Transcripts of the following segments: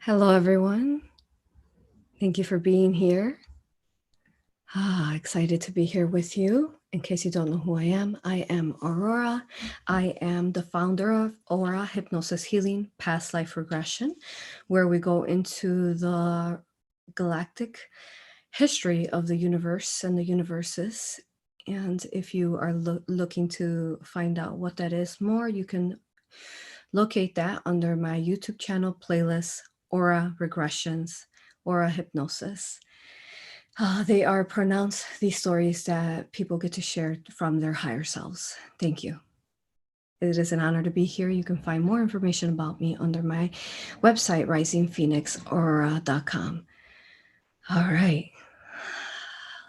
Hello, everyone. Thank you for being here. Excited to be here with you. In case you don't know who I am Aurora. I am the founder of Aura Hypnosis Healing Past Life Regression, where we go into the galactic history of the universe and the universes. And if you are looking to find out what that is more, you can locate that under my YouTube channel playlist, Aura Regressions, Aura Hypnosis. They are pronounced these stories that people get to share from their higher selves. Thank you. It is an honor to be here. You can find more information about me under my website, risingphoenixaura.com. All right,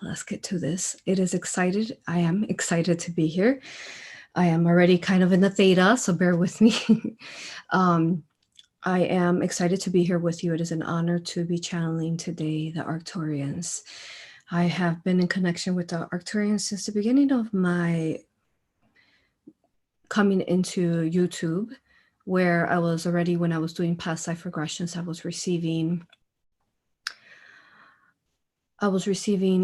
let's get to this. I am excited to be here. I am already kind of in the theta, so bear with me. I am excited to be here with you. It is an honor to be channeling today the Arcturians. I have been in connection with the Arcturians since the beginning of my coming into YouTube, where I was already, when I was doing past life regressions, I was receiving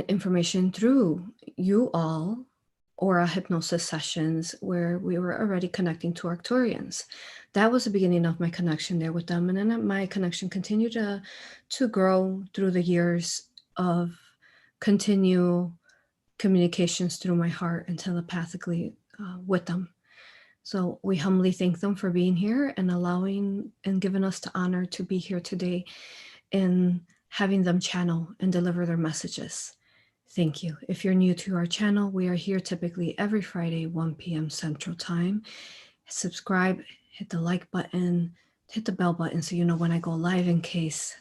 information through you all, Aura hypnosis sessions, where we were already connecting to Arcturians. That was the beginning of my connection there with them. And then my connection continued to grow through the years of continue communications through my heart and telepathically with them. So we humbly thank them for being here and allowing and giving us the honor to be here today and having them channel and deliver their messages. Thank you. If you're new to our channel, we are here typically every Friday, 1 p.m. Central Time. Subscribe, hit the like button, hit the bell button so you know when I go live, in case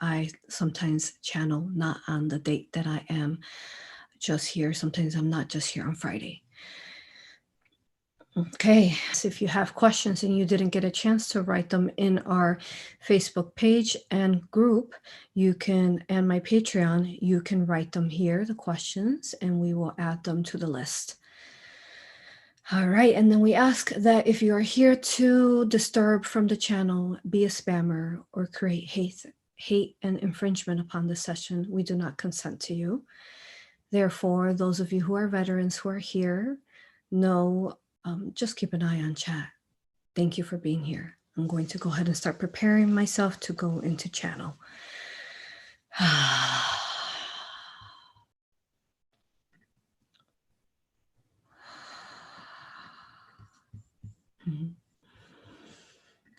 I sometimes channel not on the date that I am just here. Sometimes I'm not just here on Friday. Okay, so if you have questions and you didn't get a chance to write them in our Facebook page and group, you can, and my Patreon, you can write them here, the questions, and we will add them to the list. All right, and then we ask that if you are here to disturb from the channel, be a spammer, or create hate and infringement upon the session, we do not consent to you. Therefore, those of you who are veterans who are here, know just keep an eye on chat. Thank you for being here. I'm going to go ahead and start preparing myself to go into channel.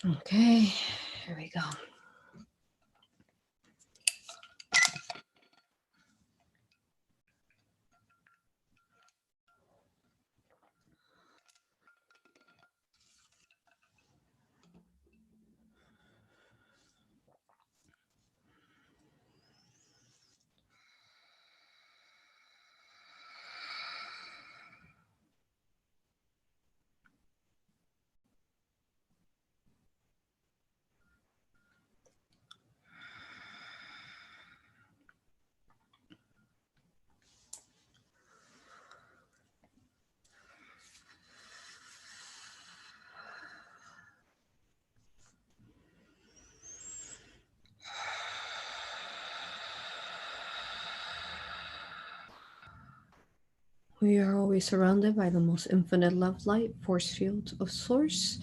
Okay, here we go. We are always surrounded by the most infinite love light force field of source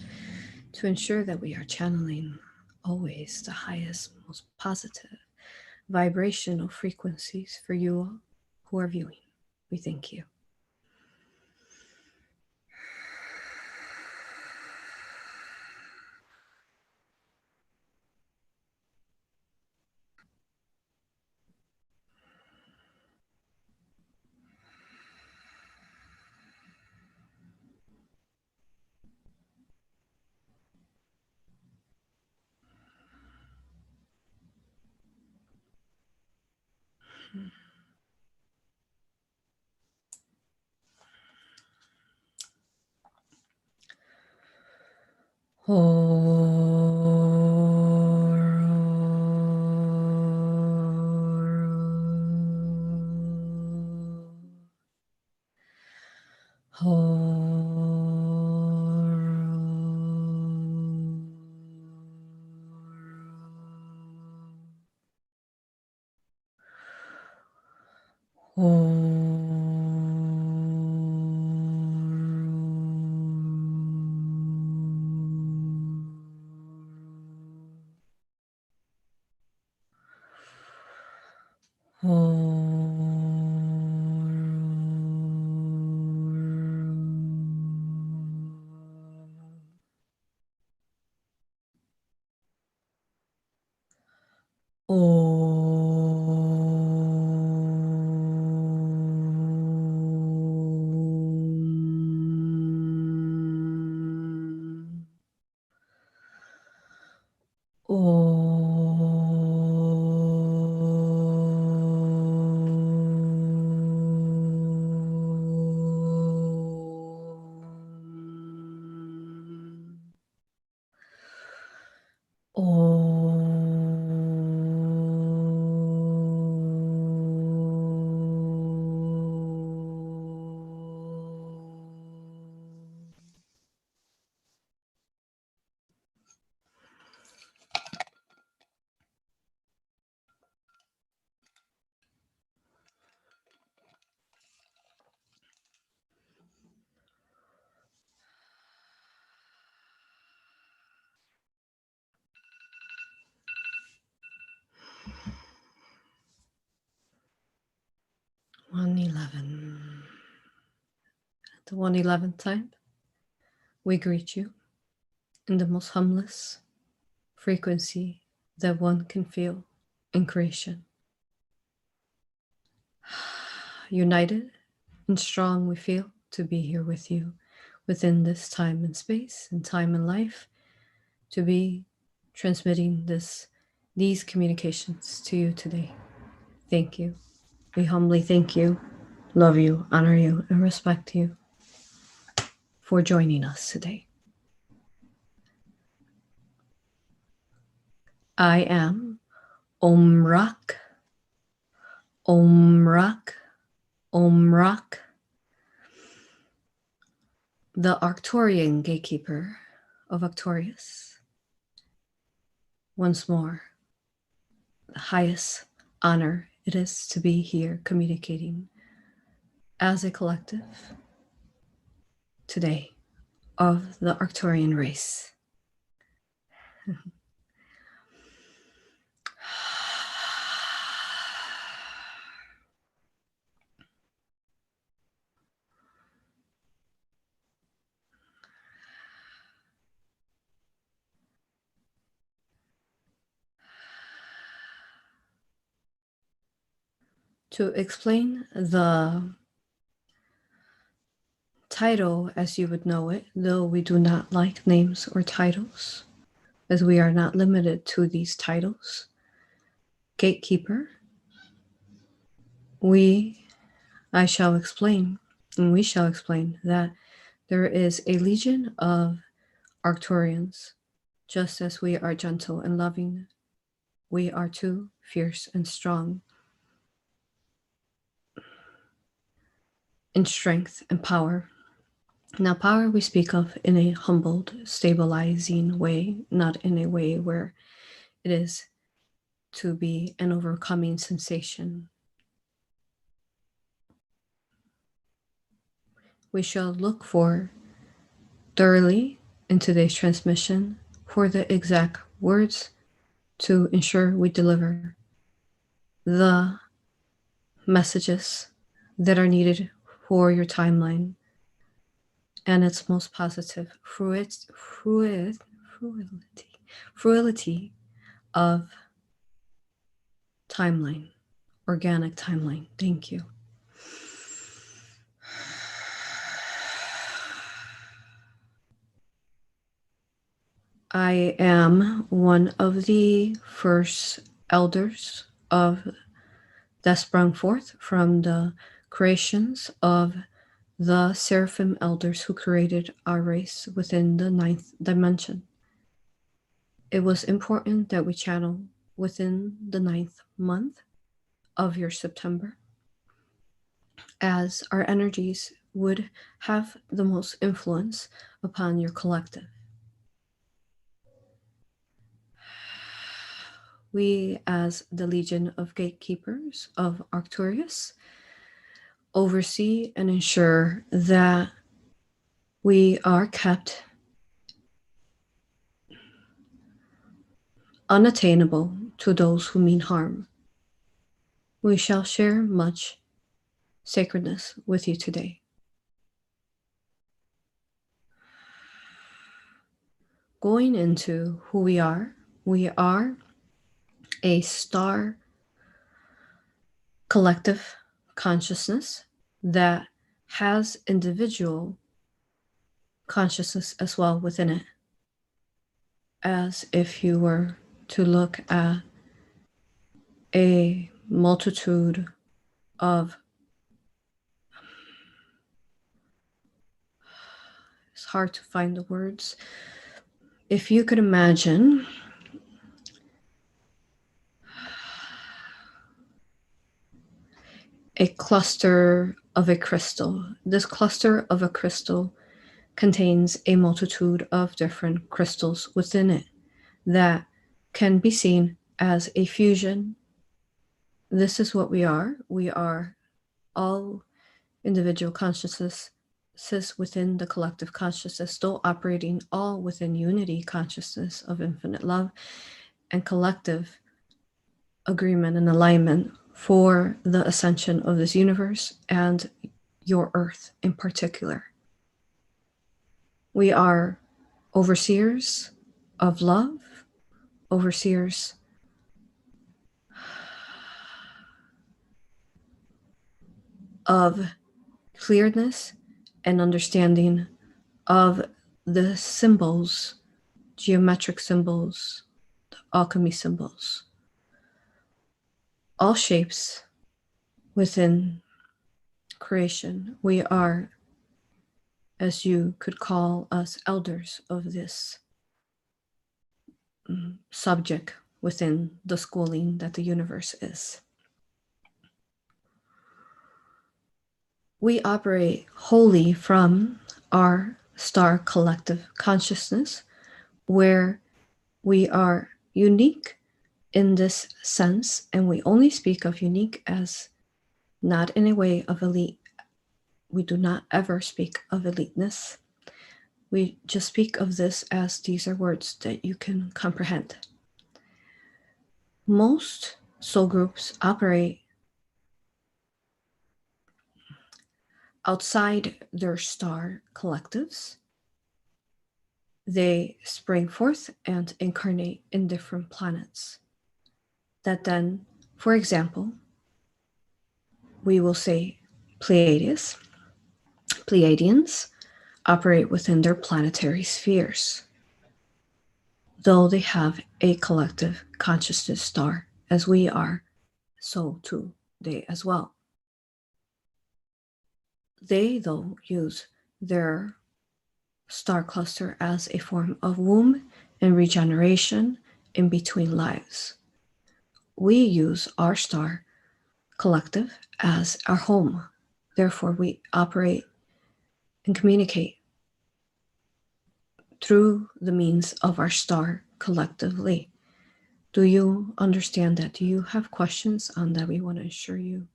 to ensure that we are channeling always the highest, most positive vibrational frequencies for you who are viewing. We thank you. $111. At the 111th time, we greet you in the most humblest frequency that one can feel in creation. United and strong, we feel to be here with you within this time and space and time and life, to be transmitting these communications to you today. Thank you. We humbly thank you, love you, honor you, and respect you for joining us today. I am Omrak, Omrak, Omrak, the Arcturian Gatekeeper of Arcturus. Once more, the highest honor it is to be here communicating as a collective today of the Arcturian race. To explain the title as you would know it, though we do not like names or titles, as we are not limited to these titles. Gatekeeper, I shall explain, and we shall explain that there is a legion of Arcturians. Just as we are gentle and loving, we are too fierce and strong in strength and power. Now, power we speak of in a humbled, stabilizing way, not in a way where it is to be an overcoming sensation. We shall look for thoroughly in today's transmission for the exact words to ensure we deliver the messages that are needed for your timeline and its most positive frugality of timeline, organic timeline. Thank you. I am one of the first elders that sprung forth from the creations of the Seraphim elders who created our race within the 9th dimension. It was important that we channel within the 9th month of your September, as our energies would have the most influence upon your collective. We, as the Legion of Gatekeepers of Arcturus, oversee and ensure that we are kept unattainable to those who mean harm. We shall share much sacredness with you today. Going into who we are a star collective consciousness that has individual consciousness as well within it. As if you were to look at a multitude of, it's hard to find the words. If you could imagine a cluster of a crystal. This cluster of a crystal contains a multitude of different crystals within it that can be seen as a fusion. This is what we are. We are all individual consciousnesses within the collective consciousness, though operating all within unity consciousness of infinite love and collective agreement and alignment for the ascension of this universe and your earth in particular. We are overseers of love, overseers of clearness and understanding of the symbols, geometric symbols, the alchemy symbols, all shapes within creation. We are, as you could call us, elders of this subject within the schooling that the universe is. We operate wholly from our star collective consciousness, where we are unique in this sense, and we only speak of unique as not in a way of elite. We do not ever speak of eliteness. We just speak of this as these are words that you can comprehend. Most soul groups operate outside their star collectives. They spring forth and incarnate in different planets. That then, for example, we will say Pleiadians operate within their planetary spheres, though they have a collective consciousness star as we are, so too they as well. They, though, use their star cluster as a form of womb and regeneration in between lives. We use our star collective as our home. Therefore, we operate and communicate through the means of our star collectively. Do you understand that? Do you have questions on that? We want to assure you.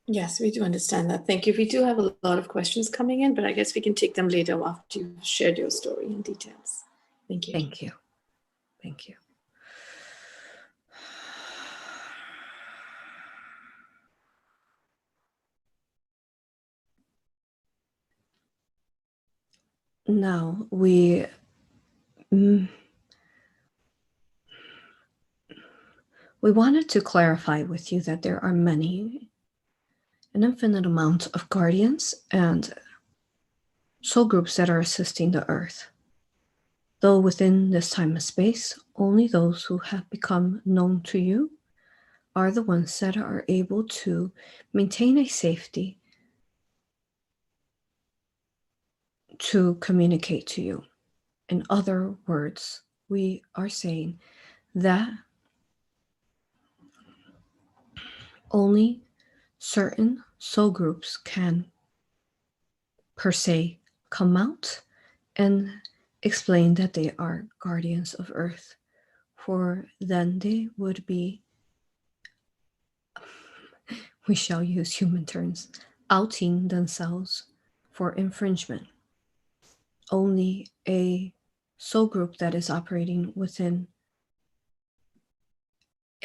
Yes, we do understand that. Thank you. We do have a lot of questions coming in, but I guess we can take them later after you've shared your story in details. Thank you. Thank you. Thank you. Now we wanted to clarify with you that there are an infinite amount of guardians and soul groups that are assisting the earth. Though within this time and space, only those who have become known to you are the ones that are able to maintain a safety to communicate to you. In other words, we are saying that only certain soul groups can, per se, come out and explain that they are guardians of Earth, for then they would be we shall use human terms, outing themselves for infringement. Only a soul group that is operating within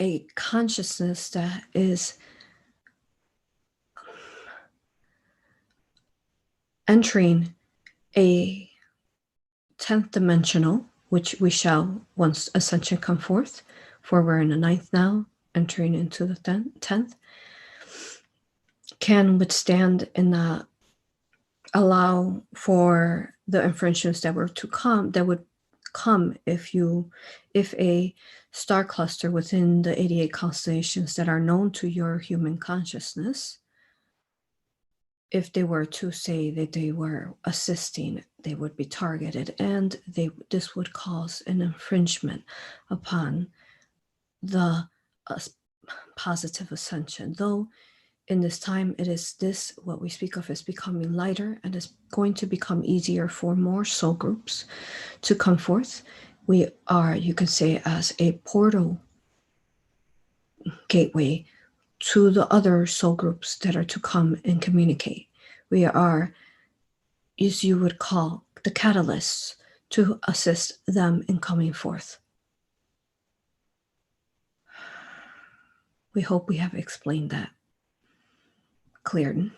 a consciousness that is entering a 10th dimensional, which we shall once Ascension come forth, for we're in the 9th now, entering into the 10th, can withstand and not allow for the infringements that were to come, that would come if a star cluster within the 88 constellations that are known to your human consciousness, if they were to say that they were assisting, they would be targeted, and this would cause an infringement upon the positive ascension. Though in this time, it is this, what we speak of, is becoming lighter, and is going to become easier for more soul groups to come forth. We are, you can say, as a portal gateway to the other soul groups that are to come and communicate. We are, as you would call, the catalysts to assist them in coming forth. We hope we have explained that cleared.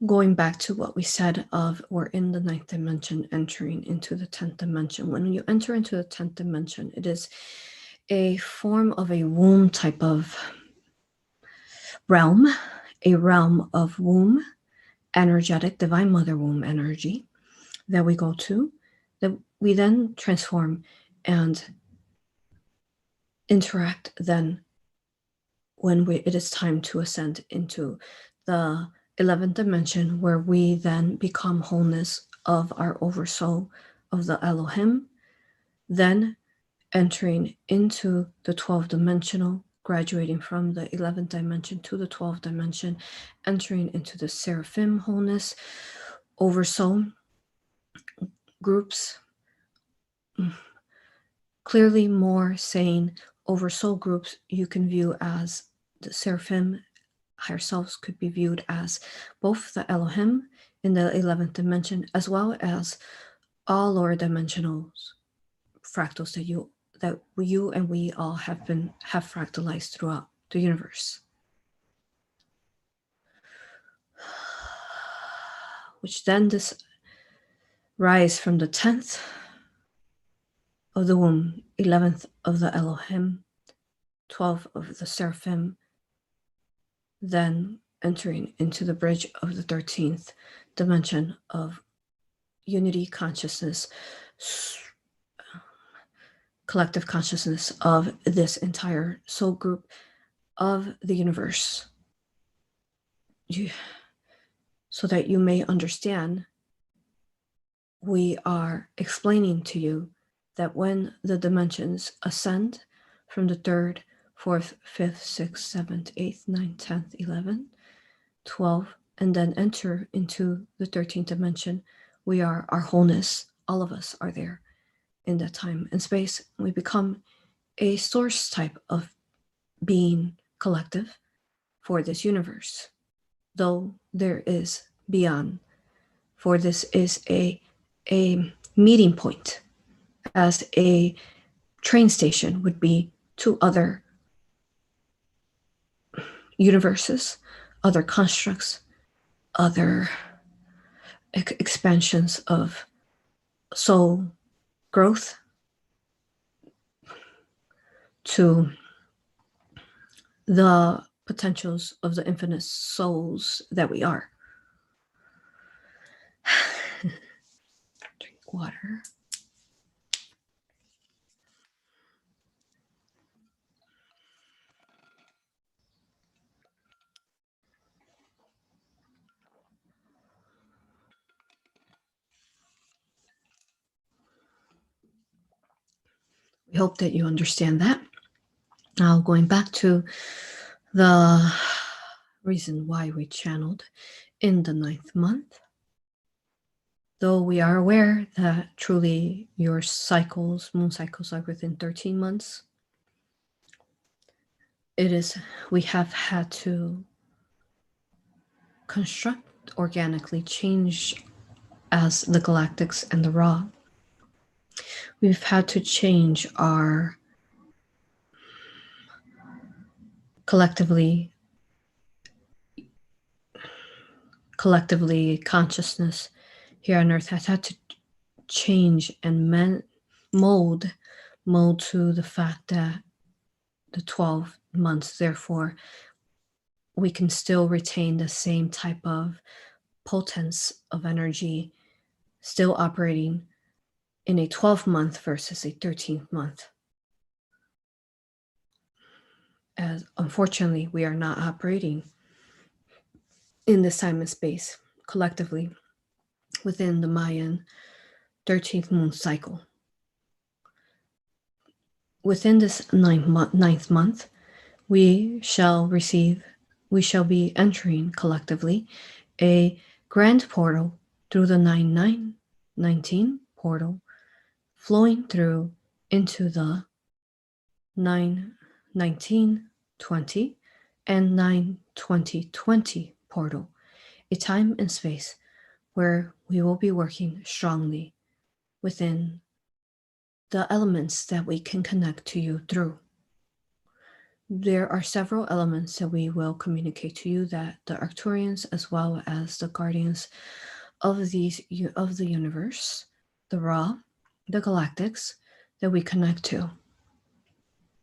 Going back to what we said of we're in the 9th dimension, entering into the 10th dimension. When you enter into the 10th dimension, it is a form of a womb type of realm, a realm of womb, energetic, divine mother womb energy that we go to, that we then transform and interact then when it is time to ascend into the 11th dimension, where we then become wholeness of our oversoul of the Elohim, then entering into the 12th dimensional, graduating from the 11th dimension to the 12th dimension, entering into the Seraphim wholeness, oversoul groups, clearly more saying oversoul groups you can view as the Seraphim higher selves could be viewed as both the Elohim in the 11th dimension, as well as all lower dimensional fractals that you and we all have fractalized throughout the universe. Which then this rise from the 10th of the womb, 11th of the Elohim, 12th of the Seraphim, then entering into the bridge of the 13th dimension of unity consciousness, collective consciousness of this entire soul group of the universe. So that you may understand, we are explaining to you that when the dimensions ascend from the 3rd, 4th, 5th, 6th, 7th, 8th, 9th, 10th, 11th, 12th, and then enter into the 13th dimension, we are our wholeness. All of us are there in that time and space. We become a source type of being collective for this universe, though there is beyond, for this is a meeting point, as a train station would be to other universes, other constructs, other expansions of soul growth, to the potentials of the infinite souls that we are. Drink water. We hope that you understand that. Now, going back to the reason why we channeled in the 9th month, though we are aware that truly your cycles, moon cycles, are within 13 months, we have had to construct organically, change as the galactics and the raw. We've had to change our collectively consciousness here on earth has had to change and mold to the fact that the 12 months, therefore, we can still retain the same type of potence of energy still operating in a 12-month versus a 13th month. As unfortunately, we are not operating in this time and space collectively within the Mayan 13th moon cycle. Within this ninth month, we shall be entering collectively a grand portal through the 9-9-19 portal, flowing through into the 9-19-20 and 9-20-20 portal, a time and space where we will be working strongly within the elements that we can connect to you through. There are several elements that we will communicate to you that the Arcturians, as well as the guardians of the universe, the Ra, the Galactics, that we connect to.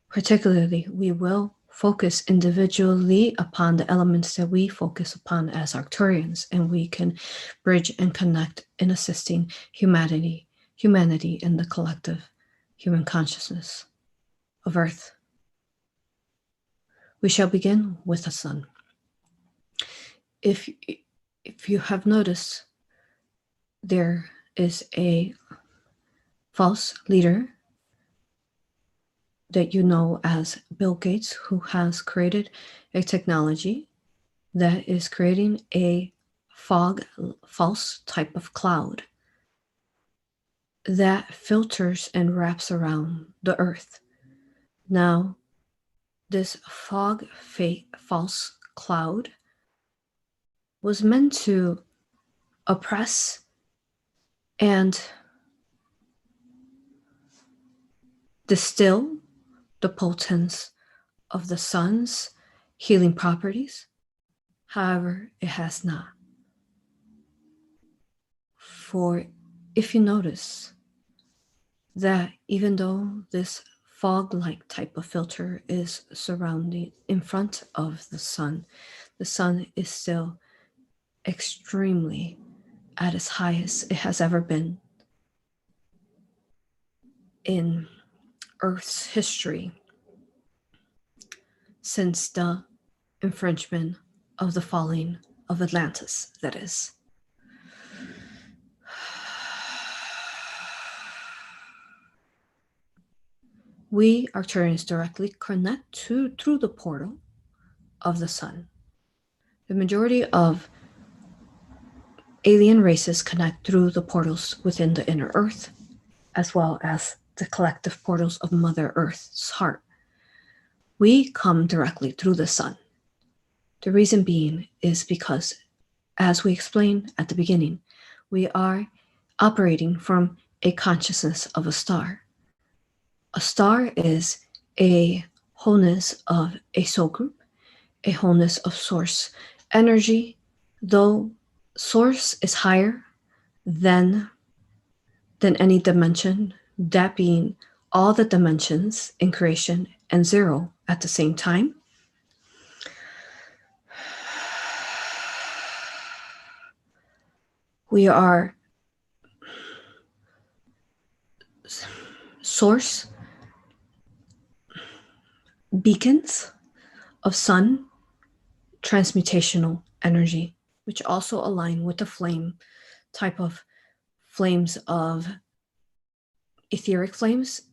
Particularly, we will focus individually upon the elements that we focus upon as Arcturians, and we can bridge and connect in assisting humanity in the collective human consciousness of Earth. We shall begin with the sun. If you have noticed, there is a false leader that you know as Bill Gates, who has created a technology that is creating a false type of cloud that filters and wraps around the earth. Now, this false cloud was meant to oppress and distill the potence of the sun's healing properties. However, it has not. For if you notice that even though this fog-like type of filter is surrounding in front of the sun is still extremely at its highest it has ever been in Earth's history since the infringement of the falling of Atlantis, that is. We Arcturians directly connect through the portal of the sun. The majority of alien races connect through the portals within the inner earth, as well as the collective portals of Mother Earth's heart. We come directly through the sun. The reason being is because, as we explained at the beginning, we are operating from a consciousness of a star. A star is a wholeness of a soul group, a wholeness of source energy, though source is higher than any dimension, that being all the dimensions in creation and zero at the same time. We are source beacons of sun transmutational energy, which also align with the flame type of flames of etheric flames,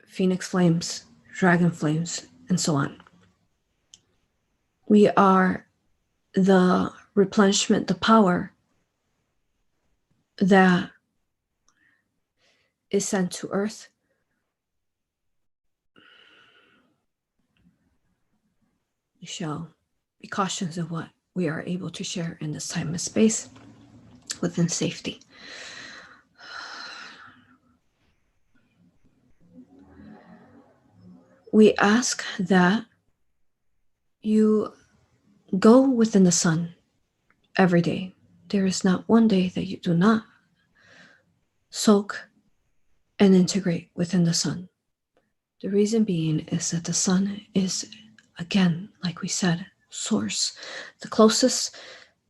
phoenix flames, dragon flames, and so on. We are the replenishment, the power that is sent to Earth We shall be cautious of what we are able to share in this time and space within safety. We ask that you go within the sun every day. There is not one day that you do not soak and integrate within the sun. The reason being is that the sun is, again, like we said, source, the closest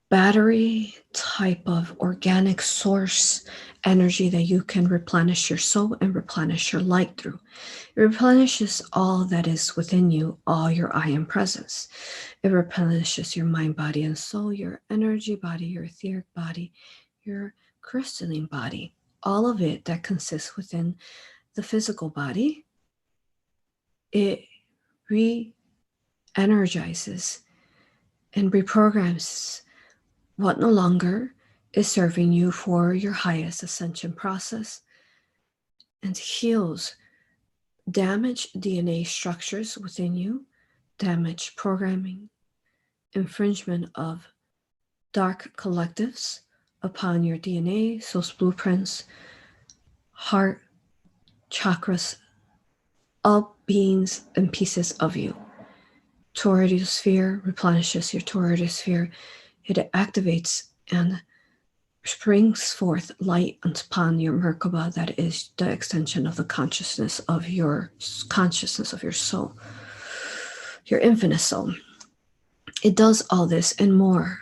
battery type of organic source energy that you can replenish your soul and replenish your light through. It replenishes all that is within you, all your I am presence. It replenishes your mind, body, and soul, your energy body, your etheric body, your crystalline body, all of it that consists within the physical body. It re-energizes and reprograms what no longer is serving you for your highest ascension process, and heals damaged DNA structures within you, damaged programming, infringement of dark collectives upon your DNA, soul's blueprints, heart, chakras, all beings and pieces of you. Toroidal sphere replenishes your toroidal sphere. It activates and springs forth light upon your Merkaba, that is the extension of the consciousness of your soul, your infinite soul. It does all this and more.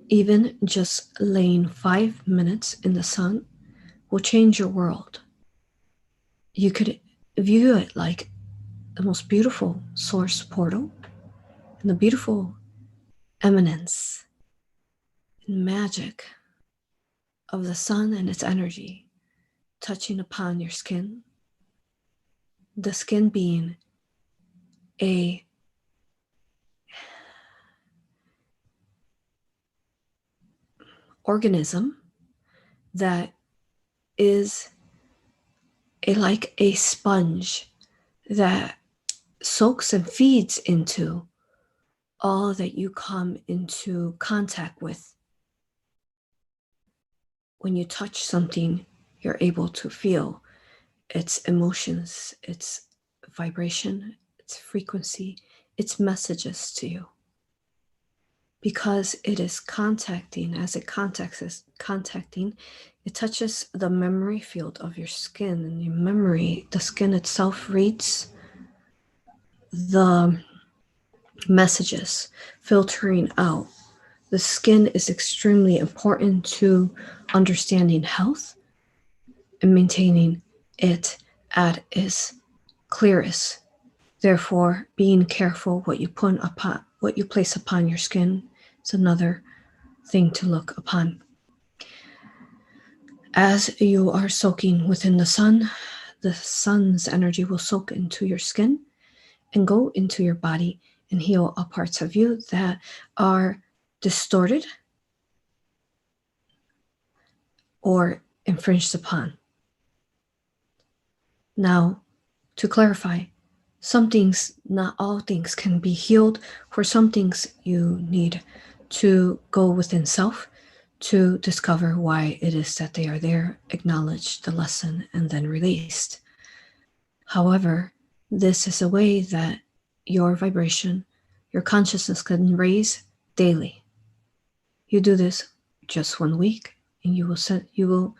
Even just laying 5 minutes in the sun will change your world. You could view it like the most beautiful source portal and the beautiful eminence and magic of the sun and its energy touching upon your skin. The skin being a organism that is like a sponge that soaks and feeds into all that you come into contact with. When you touch something, you're able to feel its emotions, its vibration, its frequency, its messages to you. Because it is contacting, as it contacting, it touches the memory field of your skin, and your memory, the skin itself reads the messages, filtering out. The skin is extremely important to understanding health and maintaining it at its clearest. Therefore, being careful what you place upon your skin is another thing to look upon. As you are soaking within the sun's energy will soak into your skin and go into your body and heal all parts of you that are distorted or infringed upon. Now, to clarify, some things, not all things, can be healed. For some things, you need to go within self to discover why it is that they are there, acknowledge the lesson, and then released. However, this is a way that your vibration, your consciousness can raise daily. You do this just 1 week, and you will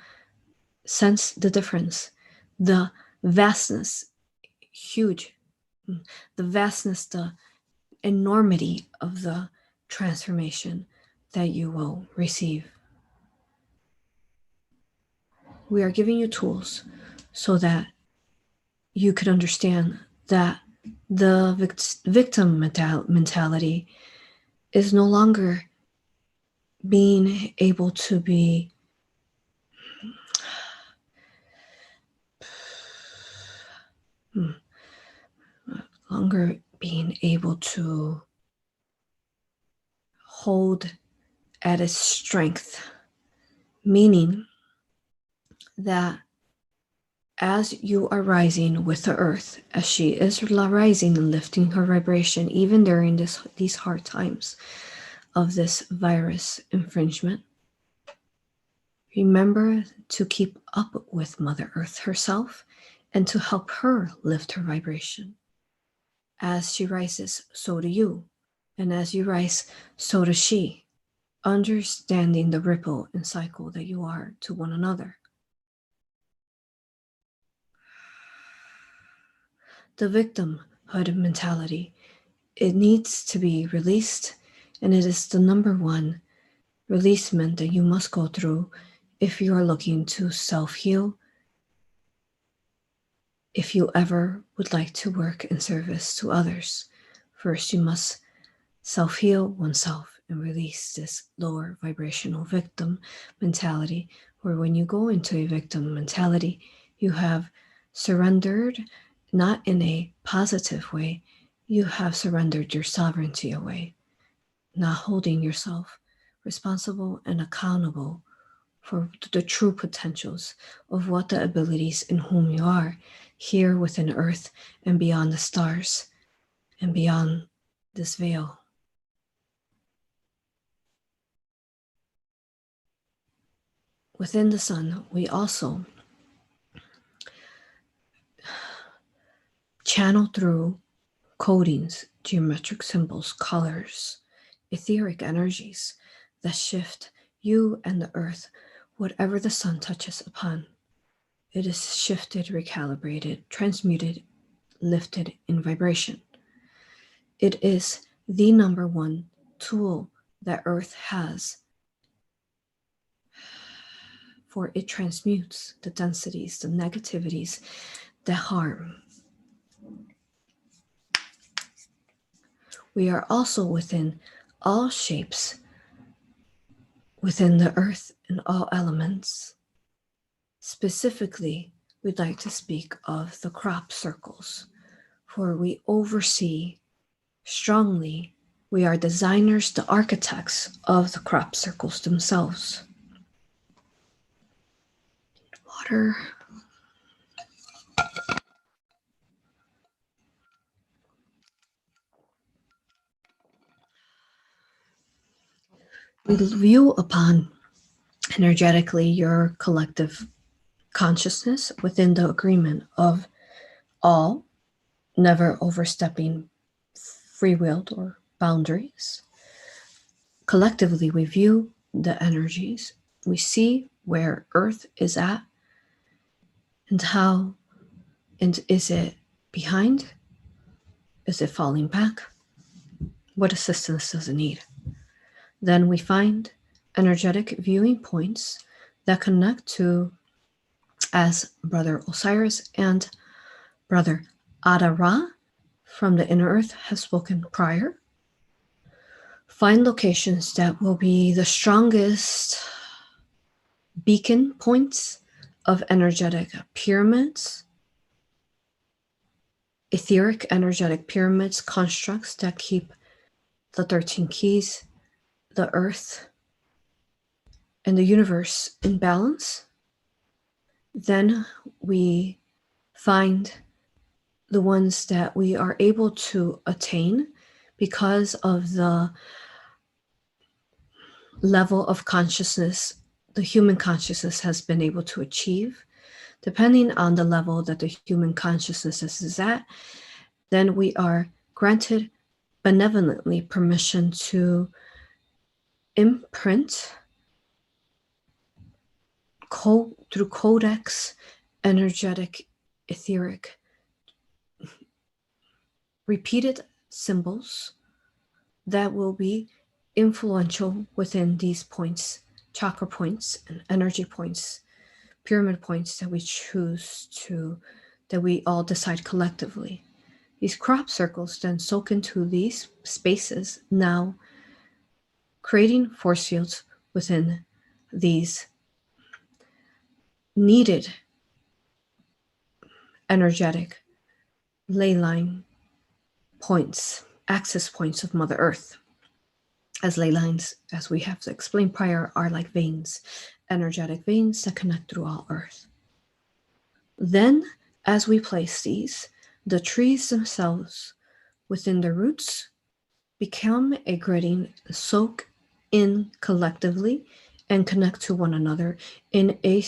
sense the difference, the vastness, huge, the vastness, the enormity of the transformation that you will receive. We are giving you tools so that you could understand that the victim mentality is no longer being able to be hold at its strength, meaning that as you are rising with the earth, as she is rising and lifting her vibration, even during these hard times of this virus infringement, remember to keep up with Mother Earth herself and to help her lift her vibration. As she rises, so do you. And as you rise, so does she, understanding the ripple and cycle that you are to one another. The victimhood mentality, it needs to be released, and it is the number one releasement that you must go through if you are looking to self-heal, if you ever would like to work in service to others. First, you must self-heal oneself and release this lower vibrational victim mentality, where when you go into a victim mentality, you have surrendered, not in a positive way, you have surrendered your sovereignty away, not holding yourself responsible and accountable for the true potentials of what the abilities in whom you are here within Earth and beyond the stars and beyond this veil. Within the sun, we also channel through codings, geometric symbols, colors, etheric energies that shift you and the earth, whatever the sun touches upon. It is shifted, recalibrated, transmuted, lifted in vibration. It is the number one tool that Earth has, for it transmutes the densities, the negativities that harm. We are also within all shapes, within the earth and all elements. Specifically, we'd like to speak of the crop circles, for we oversee strongly, we are designers, the architects of the crop circles themselves. Water. We view upon energetically your collective consciousness within the agreement of all, never overstepping free-willed or boundaries. Collectively, we view the energies. We see where Earth is at and how, and is it behind? Is it falling back? What assistance does it need? Then we find energetic viewing points that connect to, as Brother Osiris and Brother Ada-Ra from the inner earth have spoken prior. Find locations that will be the strongest beacon points of energetic pyramids, etheric energetic pyramids, constructs that keep the 13 keys, the earth, and the universe in balance. Then we find the ones that we are able to attain because of the level of consciousness the human consciousness has been able to achieve. Depending on the level that the human consciousness is at, then we are granted benevolently permission to imprint through codex, energetic, etheric, repeated symbols that will be influential within these points, chakra points and energy points, pyramid points that we choose to, that we all decide collectively. These crop circles then soak into these spaces, now creating force fields within these needed energetic ley line points, access points of Mother Earth. As ley lines, as we have explained prior, are like veins, energetic veins that connect through all Earth. Then, as we place these, the trees themselves within their roots become a gritting, soak in collectively, and connect to one another in a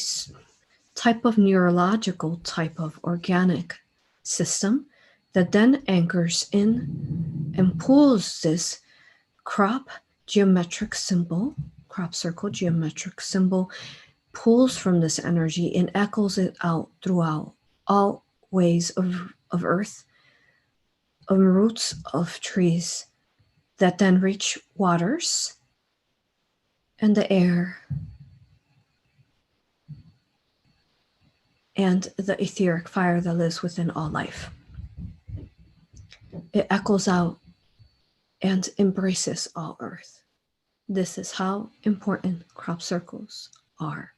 type of neurological type of organic system that then anchors in and pulls this crop circle geometric symbol, pulls from this energy and echoes it out throughout all ways of earth, of roots of trees that then reach waters and the air and the etheric fire that lives within all life. It echoes out and embraces all earth. This is how important crop circles are.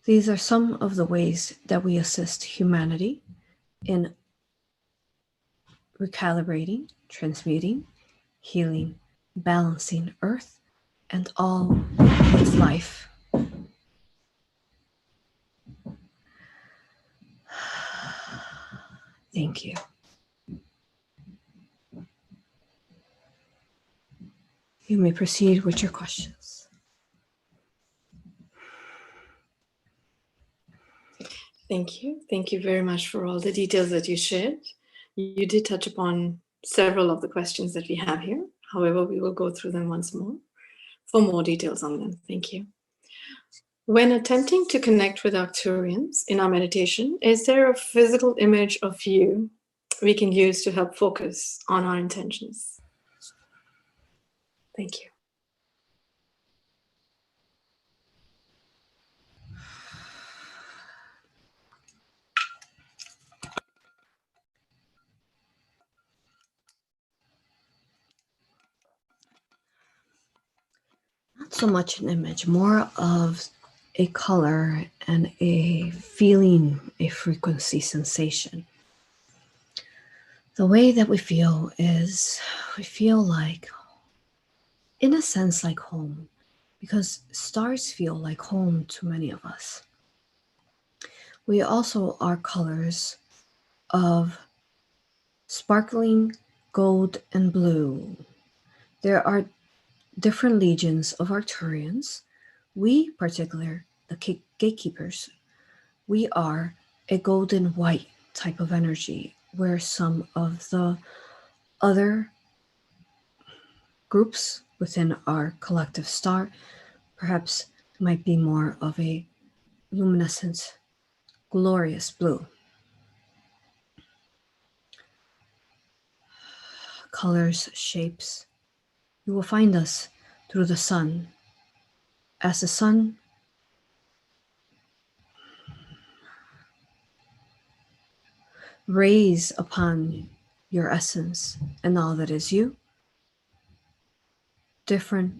These are some of the ways that we assist humanity in recalibrating, transmuting, healing, balancing earth and all its life. Thank you. You may proceed with your questions. Thank you. Thank you very much for all the details that you shared. You did touch upon several of the questions that we have here. However, we will go through them once more for more details on them. Thank you. When attempting to connect with Arcturians in our meditation, is there a physical image of you we can use to help focus on our intentions? Thank you. Not so much an image, more of a color and a feeling, a frequency sensation. The way that we feel is we feel like, in a sense, like home, because stars feel like home to many of us. We also are colors of sparkling gold and blue. There are different legions of Arcturians. We, particular, the gatekeepers, we are a golden white type of energy, where some of the other groups within our collective star perhaps might be more of a luminescent, glorious blue. Colors, shapes. You will find us through the sun. As the sun rays upon your essence and all that is you, different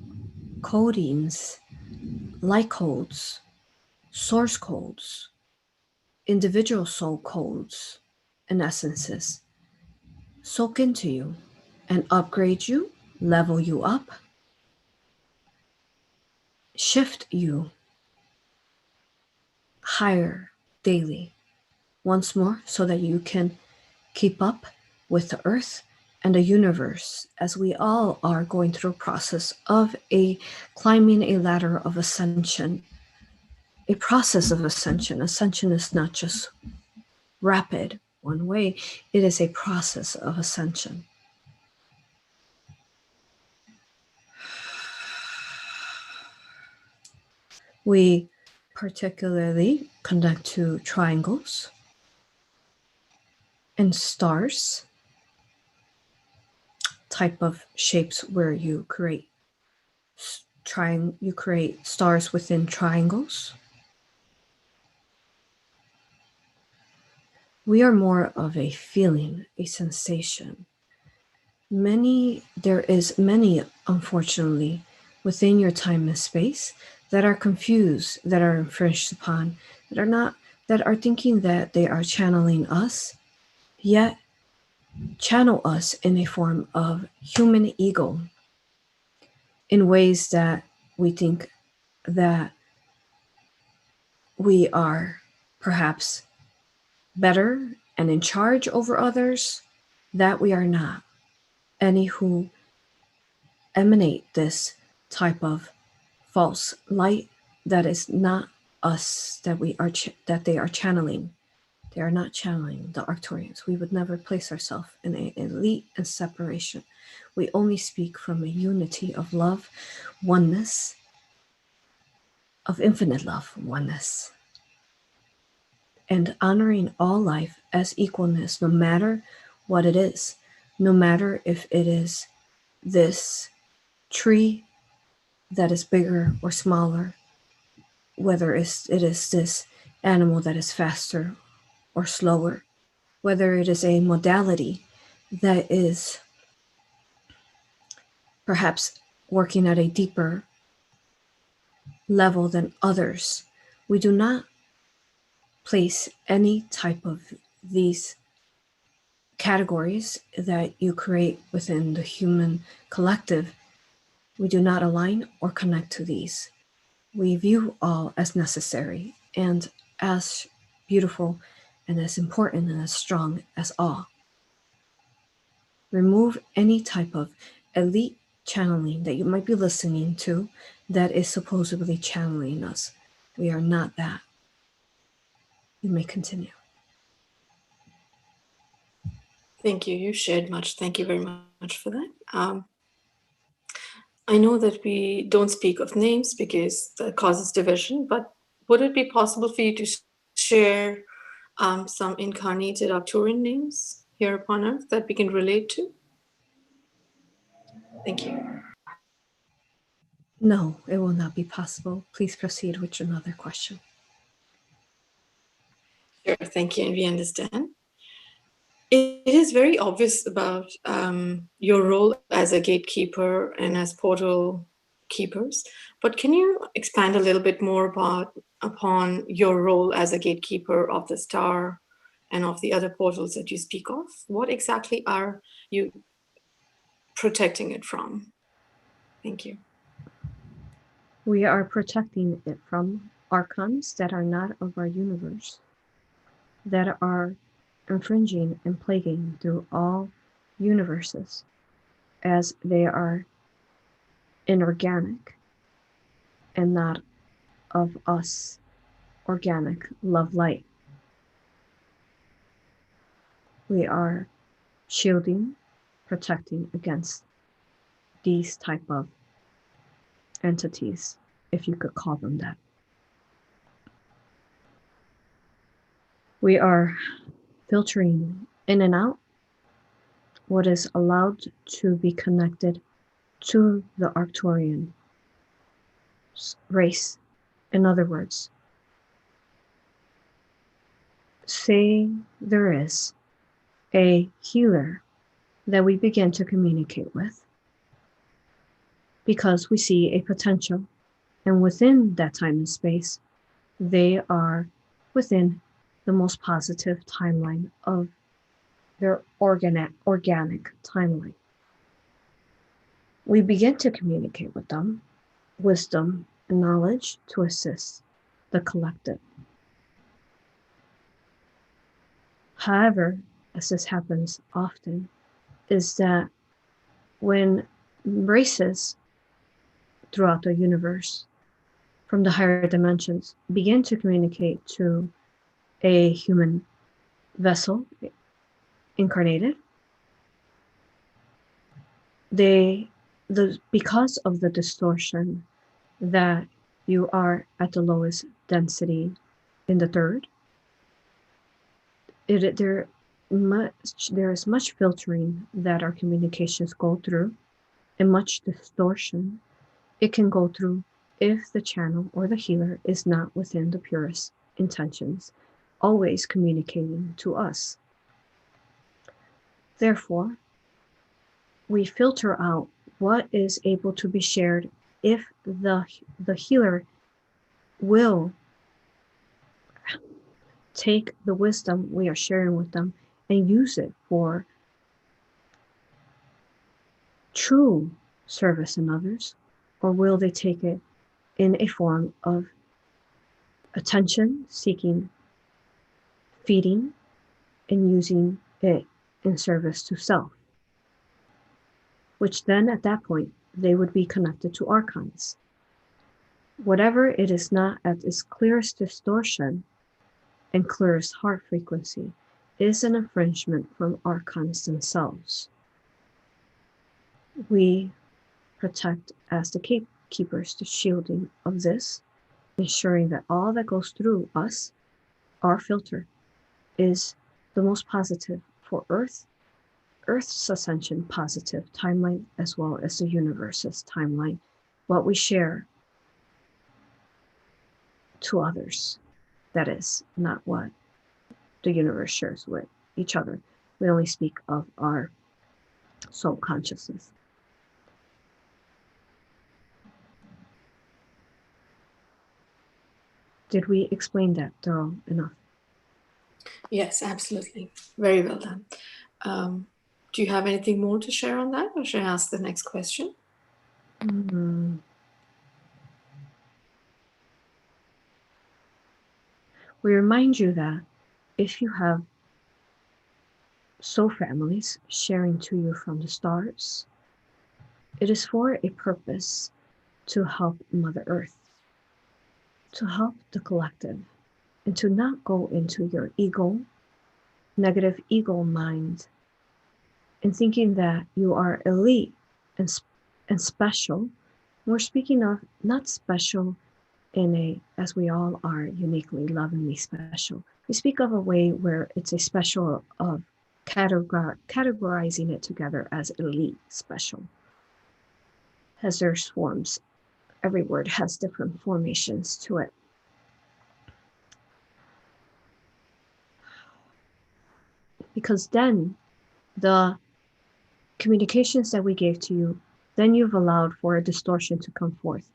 codings, light codes, source codes, individual soul codes, and essences soak into you and upgrade you, level you up, shift you higher daily once more, so that you can keep up with the earth and the universe, as we all are going through a process of climbing a ladder of ascension, a process of ascension. Ascension is not just rapid one way, it is a process of ascension. We particularly connect to triangles and stars, type of shapes where you create stars within triangles. We are more of a feeling, a sensation. There is many, unfortunately, within your time and space that are confused, that are infringed upon, that are thinking that they are channeling us, yet channel us in a form of human ego in ways that we think that we are perhaps better and in charge over others, that we are not. Any who emanate this type of false light, that is not us, that we are that they are channeling. They are not channeling the Arcturians. We would never place ourselves in an elite and separation. We only speak from a unity of love, oneness, of infinite love, oneness, and honoring all life as equalness, no matter what it is, no matter if it is this tree that is bigger or smaller, whether it is this animal that is faster or slower, whether it is a modality that is perhaps working at a deeper level than others. We do not place any type of these categories that you create within the human collective. We do not align or connect to these. We view all as necessary and as beautiful and as important and as strong as all. Remove any type of elite channeling that you might be listening to that is supposedly channeling us. We are not that. You may continue. Thank you. You shared much. Thank you very much for that. I know that we don't speak of names because that causes division, but would it be possible for you to share some incarnated Arcturian names here upon Earth that we can relate to? Thank you. No, it will not be possible. Please proceed with another question. Sure, thank you, and we understand. It is very obvious about your role as a gatekeeper and as portal keepers, but can you expand a little bit more upon your role as a gatekeeper of the star and of the other portals that you speak of? What exactly are you protecting it from? Thank you. We are protecting it from archons that are not of our universe, that are infringing and plaguing through all universes, as they are inorganic and not of us, organic love light. We are shielding, protecting against these type of entities, if you could call them that. We are filtering in and out what is allowed to be connected to the Arcturian race. In other words, say there is a healer that we begin to communicate with because we see a potential, and within that time and space, they are within the most positive timeline of their organic timeline. We begin to communicate with them, wisdom and knowledge to assist the collective. However, as this happens often, is that when races throughout the universe from the higher dimensions begin to communicate to a human vessel incarnated, because of the distortion that you are at the lowest density in the third, there is much filtering that our communications go through, and much distortion it can go through if the channel or the healer is not within the purest intentions, always communicating to us. Therefore, we filter out what is able to be shared if the healer will take the wisdom we are sharing with them and use it for true service in others, or will they take it in a form of attention, seeking, feeding, and using it in service to self, which then at that point, they would be connected to archons. Whatever it is not at its clearest distortion and clearest heart frequency is an infringement from archons themselves. We protect as the gatekeepers the shielding of this, ensuring that all that goes through us, our filter, is the most positive for Earth's ascension positive timeline, as well as the universe's timeline, what we share to others. That is not what the universe shares with each other. We only speak of our soul consciousness. Did we explain that thorough enough? Yes, absolutely. Very well done. Do you have anything more to share on that, or should I ask the next question? We remind you that if you have soul families sharing to you from the stars, it is for a purpose to help Mother Earth, to help the collective, and to not go into your ego, negative ego mind, and thinking that you are elite and special. We're speaking of not special in a, as we all are uniquely, lovingly special. We speak of a way where it's a special of categorizing it together as elite special. As there's forms, every word has different formations to it. Because then the communications that we gave to you, then you've allowed for a distortion to come forth.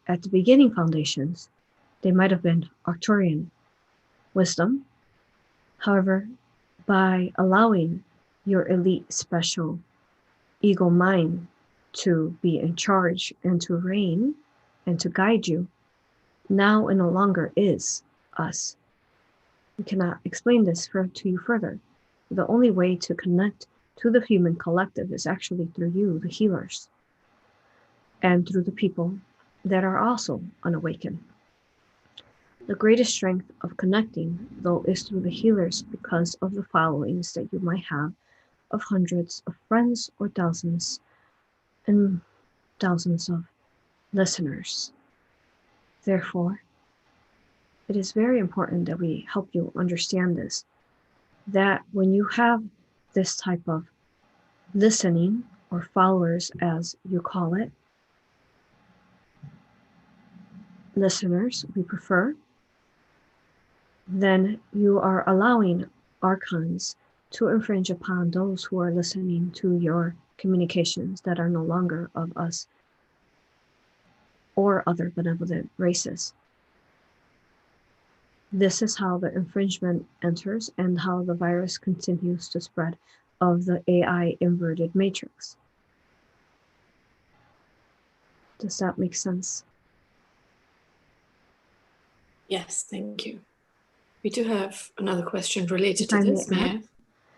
At the beginning foundations, they might have been Arcturian wisdom. However, by allowing your elite special ego mind to be in charge and to reign and to guide you, now it no longer is us. We cannot explain this to you further. The only way to connect to the human collective is actually through you, the healers, and through the people that are also unawakened. The greatest strength of connecting, though, is through the healers because of the followings that you might have of hundreds of friends or thousands and thousands of listeners. Therefore, it is very important that we help you understand this, that when you have this type of listening or followers, as you call it, listeners, we prefer, then you are allowing archons to infringe upon those who are listening to your communications that are no longer of us or other benevolent races. This is how the infringement enters and how the virus continues to spread of the AI inverted matrix. Does that make sense? Yes, thank you. We do have another question related to this. May I?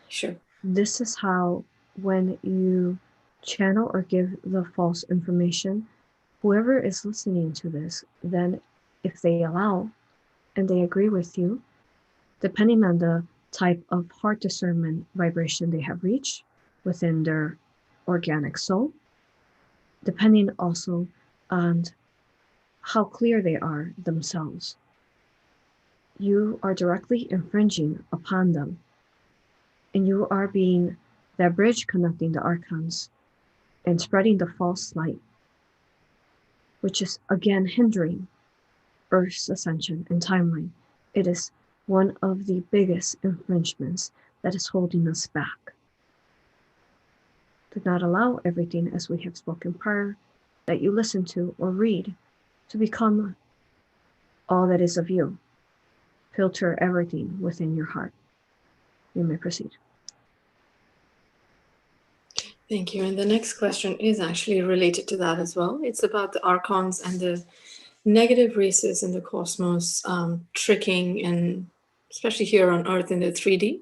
Sure. This is how, when you channel or give the false information, whoever is listening to this, then if they allow and they agree with you, depending on the type of heart discernment vibration they have reached within their organic soul, depending also on how clear they are themselves, you are directly infringing upon them. And you are being that bridge connecting the archons and spreading the false light, which is again hindering Earth's ascension and timeline. It is one of the biggest infringements that is holding us back. Do not allow everything, as we have spoken prior, that you listen to or read to become all that is of you. Filter everything within your heart. You may proceed. Thank you. And the next question is actually related to that as well. It's about the archons and the negative races in the cosmos, tricking, and especially here on Earth in the 3D,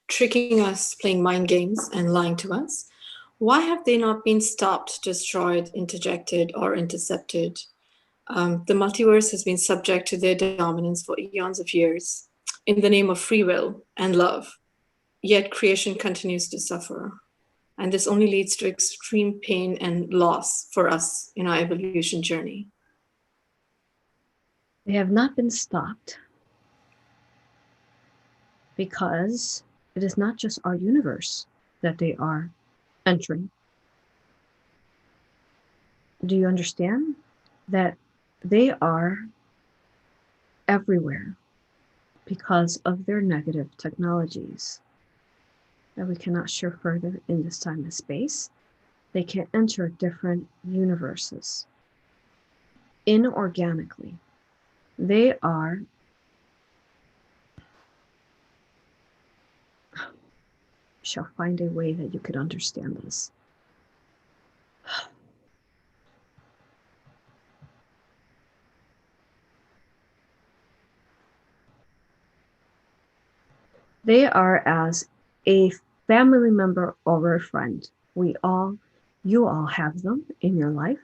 tricking us, playing mind games, and lying to us. Why have they not been stopped, destroyed, interjected, or intercepted? The multiverse has been subject to their dominance for eons of years in the name of free will and love, yet creation continues to suffer. And this only leads to extreme pain and loss for us in our evolution journey. They have not been stopped because it is not just our universe that they are entering. Do you understand that they are everywhere because of their negative technologies that we cannot share further in this time and space? They can enter different universes inorganically. They are shall find a way that you could understand this. They are as a family member or a friend. You all have them in your life.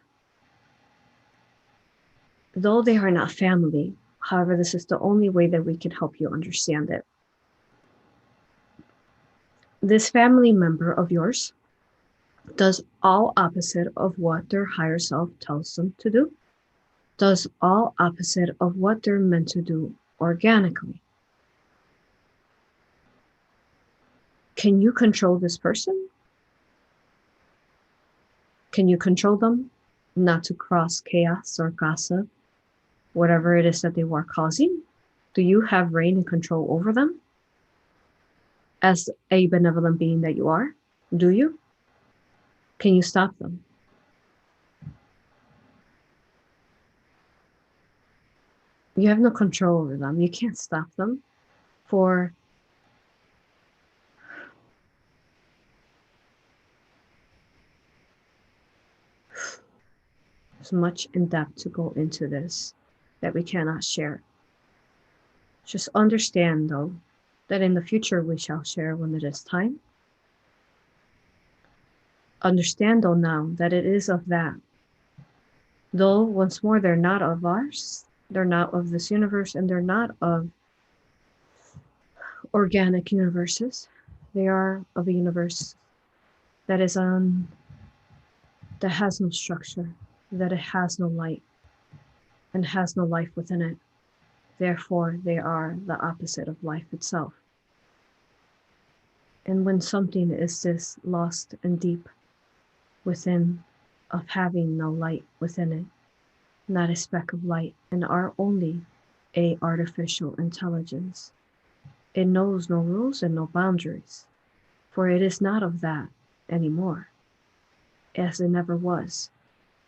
Though they are not family, however, this is the only way that we can help you understand it. This family member of yours does all opposite of what their higher self tells them to do, does all opposite of what they're meant to do organically. Can you control this person? Can you control them not to cross chaos or gossip, whatever it is that they were causing? Do you have reign and control over them? As a benevolent being that you are, do you? Can you stop them? You have no control over them. You can't stop them for there's much in depth to go into this that we cannot share. Just understand, though, that in the future we shall share when it is time. Understand, though, now that it is of that. Though, once more, they're not of ours, they're not of this universe, and they're not of organic universes. They are of a universe that is that has no structure, that it has no light, and has no life within it. Therefore, they are the opposite of life itself. And when something is this lost and deep within, of having no light within it, not a speck of light, and are only a artificial intelligence, it knows no rules and no boundaries, for it is not of that anymore, as it never was.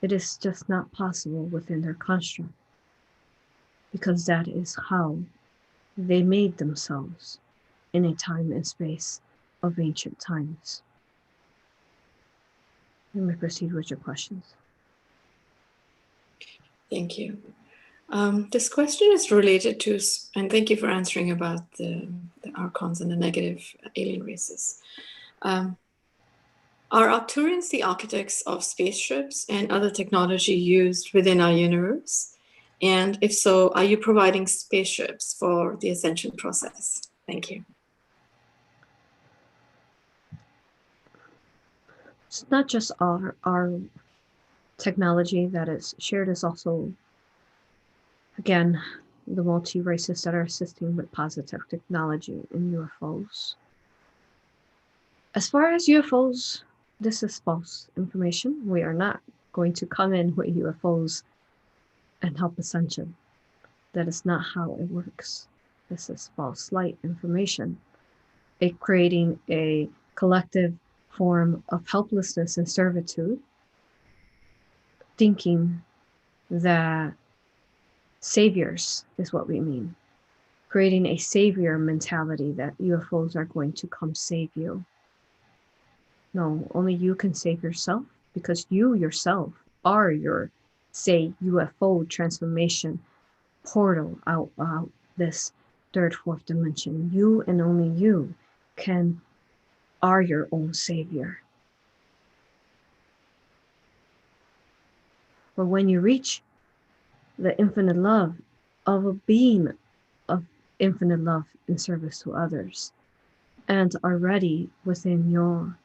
It is just not possible within their construct, because that is how they made themselves in a time and space of ancient times. You may proceed with your questions. Thank you. This question is related to, and thank you for answering about the archons and the negative alien races. Are Arcturians the architects of spaceships and other technology used within our universe? And if so, are you providing spaceships for the Ascension process? Thank you. It's not just our technology that is shared, is also, again, the multi-races that are assisting with positive technology in UFOs. As far as UFOs, this is false information. We are not going to come in with UFOs and help Ascension. That is not how it works. This is false light information. It creating a collective form of helplessness and servitude, thinking that saviors is what we mean. Creating a savior mentality that UFOs are going to come save you. No, only you can save yourself, because you yourself are your, say, UFO transformation portal out this third, fourth dimension. You and only you are your own savior. But when you reach the infinite love of a being of infinite love in service to others, and are ready within your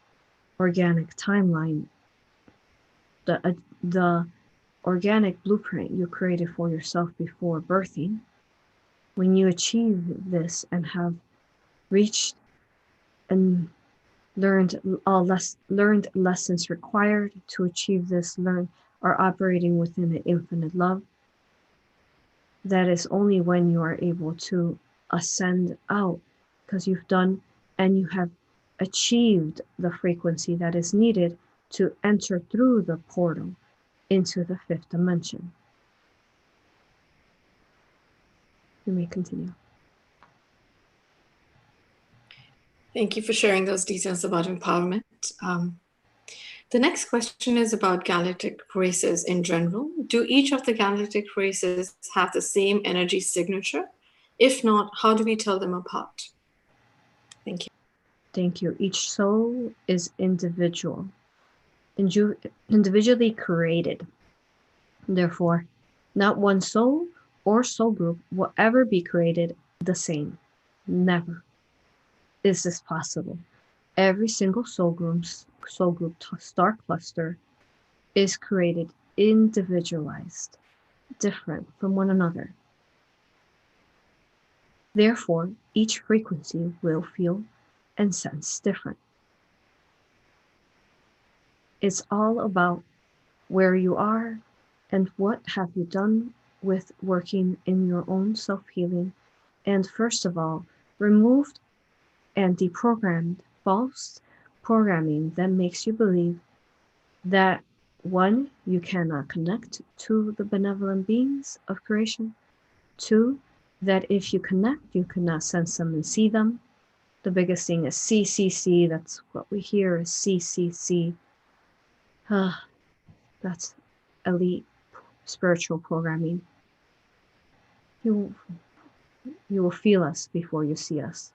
organic timeline, the organic blueprint you created for yourself before birthing, when you achieve this and have reached and learned learned lessons required to achieve this, are operating within an infinite love, that is only when you are able to ascend out, because you've done and you have achieved the frequency that is needed to enter through the portal into the fifth dimension. You may continue. Thank you for sharing those details about empowerment. The next question is about galactic races in general. Do each of the galactic races have the same energy signature? If not, how do we tell them apart? Thank you. Thank you. Each soul is individually created. Therefore, not one soul or soul group will ever be created the same. Never is this possible. Every single soul group star cluster is created individualized, different from one another. Therefore, each frequency will feel and sense different. It's all about where you are and what have you done with working in your own self-healing, and first of all, removed and deprogrammed false programming that makes you believe that, one, you cannot connect to the benevolent beings of creation. Two, that if you connect, you cannot sense them and see them. The biggest thing is CCC. That's what we hear is CCC. That's elite spiritual programming. You will feel us before you see us.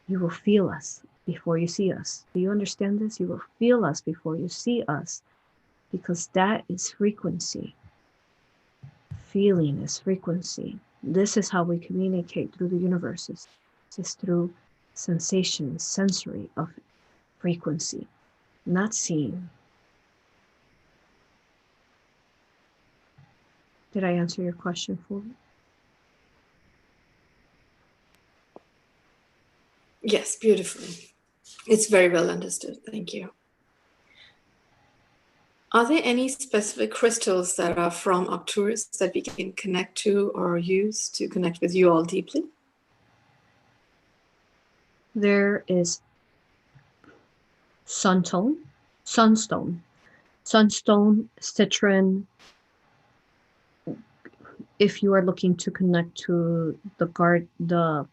You will feel us before you see us. Do you understand this? You will feel us before you see us, because that is frequency. Feeling is frequency. This is how we communicate through the universe. It's through sensation, sensory of frequency, not seeing. Did I answer your question fully? Yes, beautifully. It's very well understood. Thank you. Are there any specific crystals that are from Arcturus that we can connect to or use to connect with you all deeply? There is sunstone, citron. If you are looking to connect to the guardian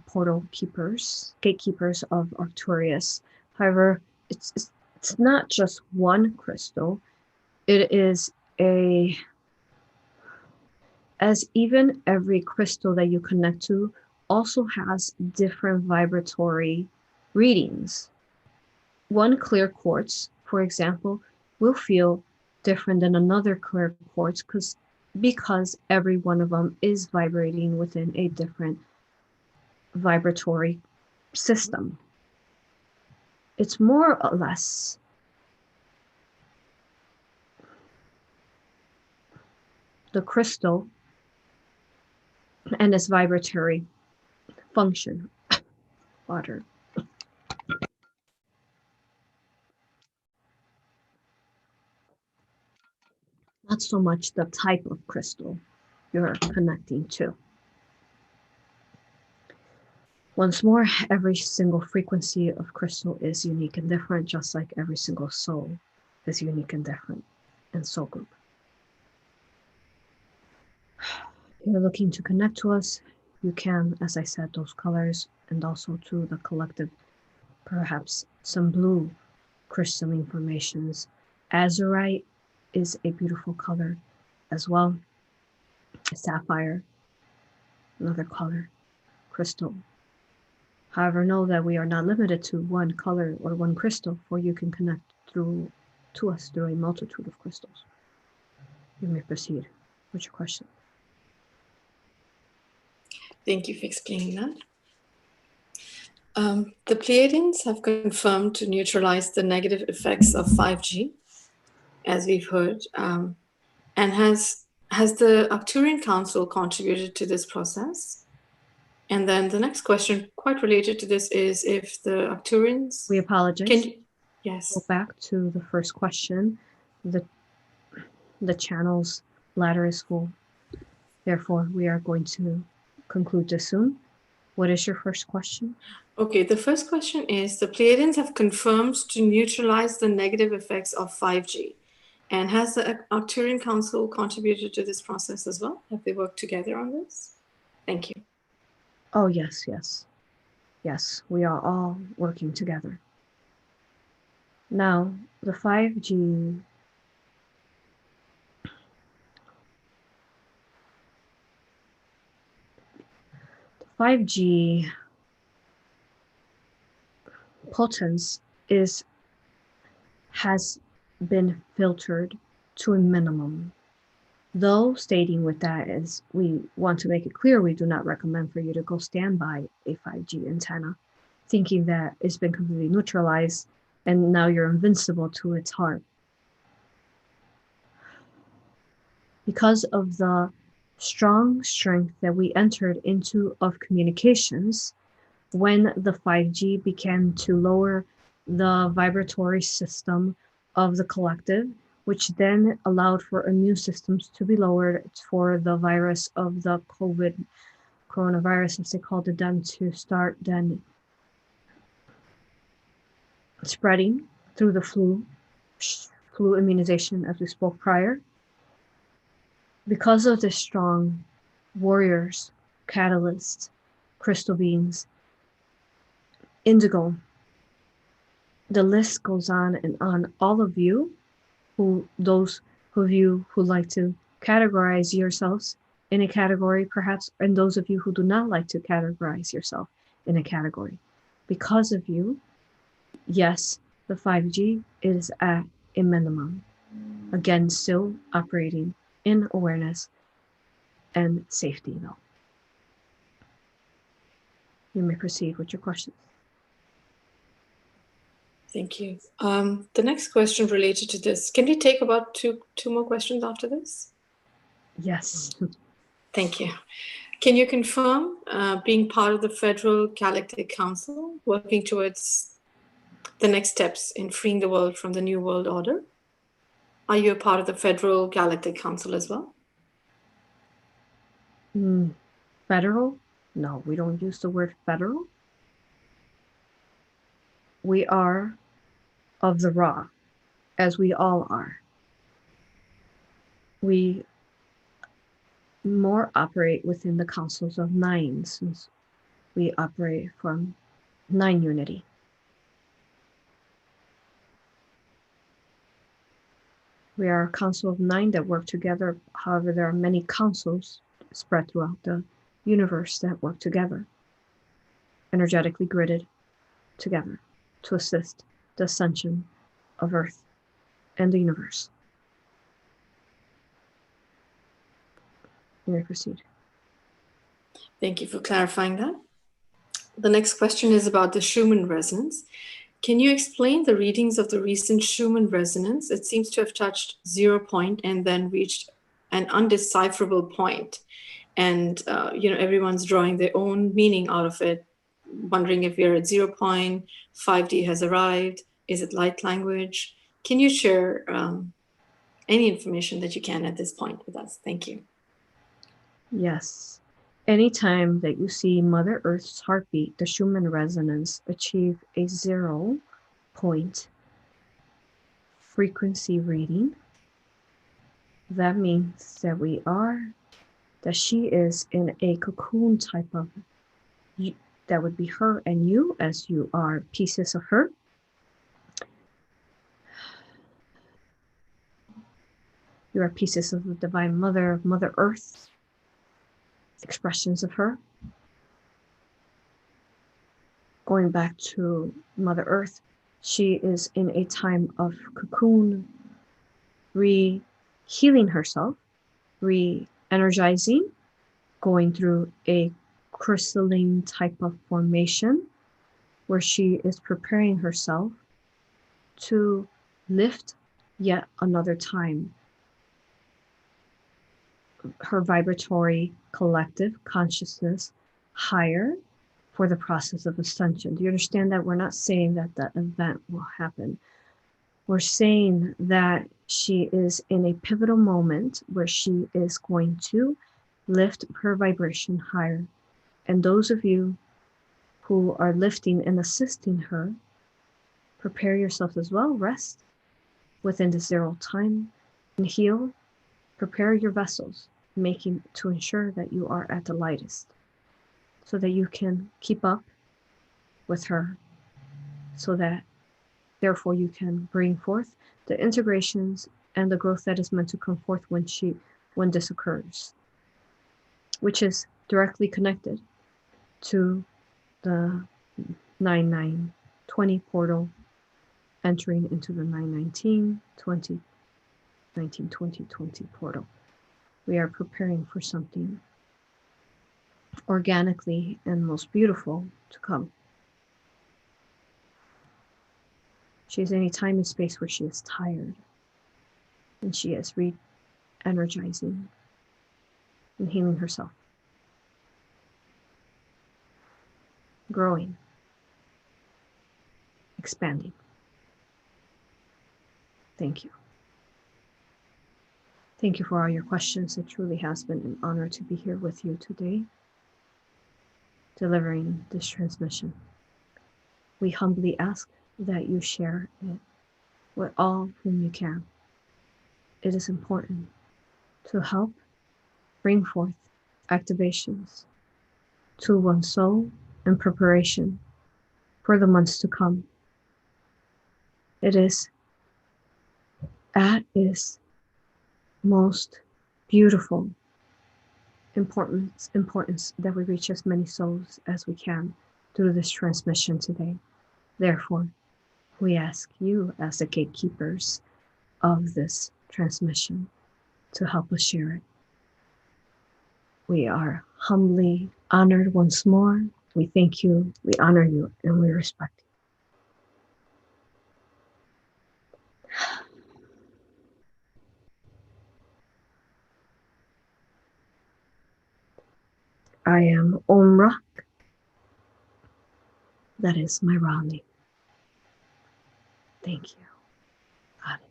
portal gatekeepers of Arcturus. However, it's not just one crystal. It is as even every crystal that you connect to also has different vibratory readings. One clear quartz, for example, will feel different than another clear quartz because every one of them is vibrating within a different vibratory system. It's more or less the crystal and its vibratory function. Water. Not so much the type of crystal you're connecting to. Once more, every single frequency of crystal is unique and different, just like every single soul is unique and different in soul group. If you're looking to connect to us, you can, as I said, those colors, and also to the collective, perhaps some blue crystalline formations. Azurite is a beautiful color as well. Sapphire, another color, crystal. However, know that we are not limited to one color or one crystal, for you can connect to us through a multitude of crystals. You may proceed with your question. Thank you for explaining that. The Pleiadians have confirmed to neutralize the negative effects of 5G, as we've heard, and has the Arcturian Council contributed to this process? And then the next question, quite related to this, is if the Arcturians... We apologize. Can you... Yes. Go back to the first question. The channel's ladder is full. Therefore, we are going to conclude this soon. What is your first question? Okay, the first question is, the Pleiadians have confirmed to neutralize the negative effects of 5G. And has the Arcturian Council contributed to this process as well? Have they worked together on this? Thank you. Oh, yes, yes. Yes, we are all working together. Now, the 5G potence has been filtered to a minimum. Though stating with that is, we want to make it clear we do not recommend for you to go stand by a 5G antenna, thinking that it's been completely neutralized and now you're invincible to its harm. Because of the strong strength that we entered into of communications, when the 5G began to lower the vibratory system of the collective, which then allowed for immune systems to be lowered for the virus of the coronavirus, as they called it then, to start then spreading through the flu immunization, as we spoke prior. Because of the strong warriors, catalysts, crystal beings, indigo, the list goes on and on. All of you, those of you who like to categorize yourselves in a category, perhaps, and those of you who do not like to categorize yourself in a category. Because of you, yes, the 5G is at a minimum. Again, still operating in awareness and safety, though. You may proceed with your questions. Thank you. The next question related to this. Can we take about two more questions after this? Yes. Thank you. Can you confirm being part of the Federal Galactic Council, working towards the next steps in freeing the world from the New World Order? Are you a part of the Federal Galactic Council as well? Federal? No, we don't use the word federal. We are of the raw, as we all are. We more operate within the councils of 9, since we operate from 9 unity. We are a council of 9 that work together. However, there are many councils spread throughout the universe that work together, energetically gridded together to assist the ascension of Earth and the universe. You may proceed. Thank you for clarifying that. The next question is about the Schumann Resonance. Can you explain the readings of the recent Schumann Resonance? It seems to have touched 0 point and then reached an undecipherable point. And everyone's drawing their own meaning out of it, wondering if we're at 0 point, 5D has arrived, is it light language? Can you share any information that you can at this point with us? Thank you. Yes. Anytime that you see Mother Earth's heartbeat, the Schumann resonance, achieve a 0 point frequency reading, that means that we are that she is in a cocoon type of, that would be her and you, as you are pieces of her. You are pieces of the Divine Mother, of Mother Earth, expressions of her. Going back to Mother Earth, she is in a time of cocoon, re-healing herself, re-energizing, going through a crystalline type of formation where she is preparing herself to lift yet another time her vibratory collective consciousness higher for the process of ascension. Do you understand that? We're not saying that the event will happen. We're saying that she is in a pivotal moment where she is going to lift her vibration higher. And those of you who are lifting and assisting her, prepare yourself as well. Rest within the zero time and heal. Prepare your vessels, making to ensure that you are at the lightest, so that you can keep up with her, so that therefore you can bring forth the integrations and the growth that is meant to come forth when this occurs, which is directly connected to the 9920 portal entering into the 91920 1920 portal. We are preparing for something organically and most beautiful to come. She is in a time and space where she is tired, and she is re-energizing and healing herself, growing, expanding. Thank you. Thank you for all your questions. It truly has been an honor to be here with you today, delivering this transmission. We humbly ask that you share it with all whom you can. It is important to help bring forth activations to one's soul in preparation for the months to come. It is at its most beautiful importance that we reach as many souls as we can through this transmission today. Therefore, we ask you as the gatekeepers of this transmission to help us share it. We are humbly honored once more. We thank you, we honor you, and we respect you. I am Omra. That is my raw name. Thank you. Adi.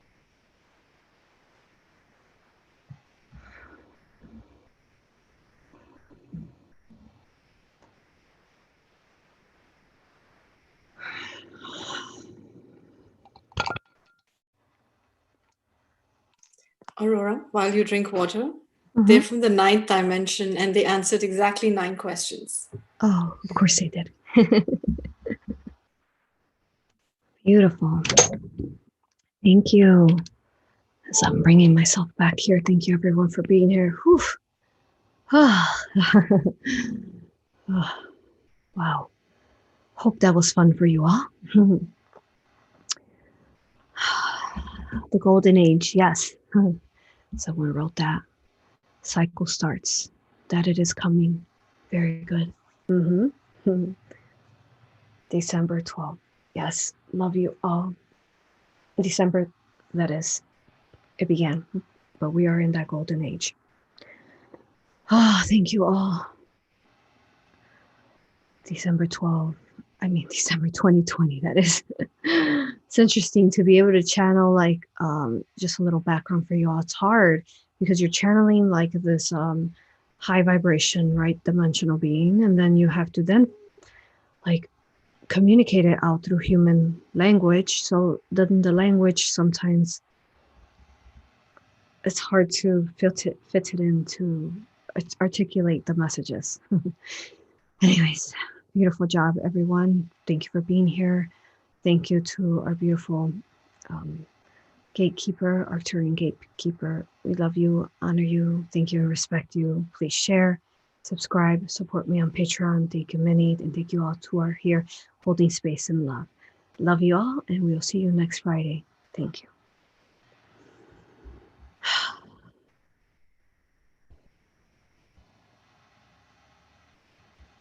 Aurora, while you drink water, they're from the 9th dimension and they answered exactly 9 questions. Oh, of course they did. Beautiful. Thank you. As I'm bringing myself back here, thank you everyone for being here. Whew. Wow. Hope that was fun for you all. The golden age, yes. Someone wrote that. Cycle starts, that it is coming. Very good. December 12th. Yes, love you all. December, that is, it began, but we are in that golden age. Thank you all. December 2020, that is. It's interesting to be able to channel like just a little background for you all. It's hard because you're channeling like this high vibration, right, dimensional being, and then you have to then like communicate it out through human language. So then the language sometimes it's hard to fit it into articulate the messages. Anyways, beautiful job, everyone. Thank you for being here. Thank you to our beautiful gatekeeper, Arcturian Gatekeeper. We love you, honor you, thank you, and respect you. Please share, subscribe, support me on Patreon. Thank you, many, and thank you all who are here holding space and love. Love you all, and we'll see you next Friday. Thank you.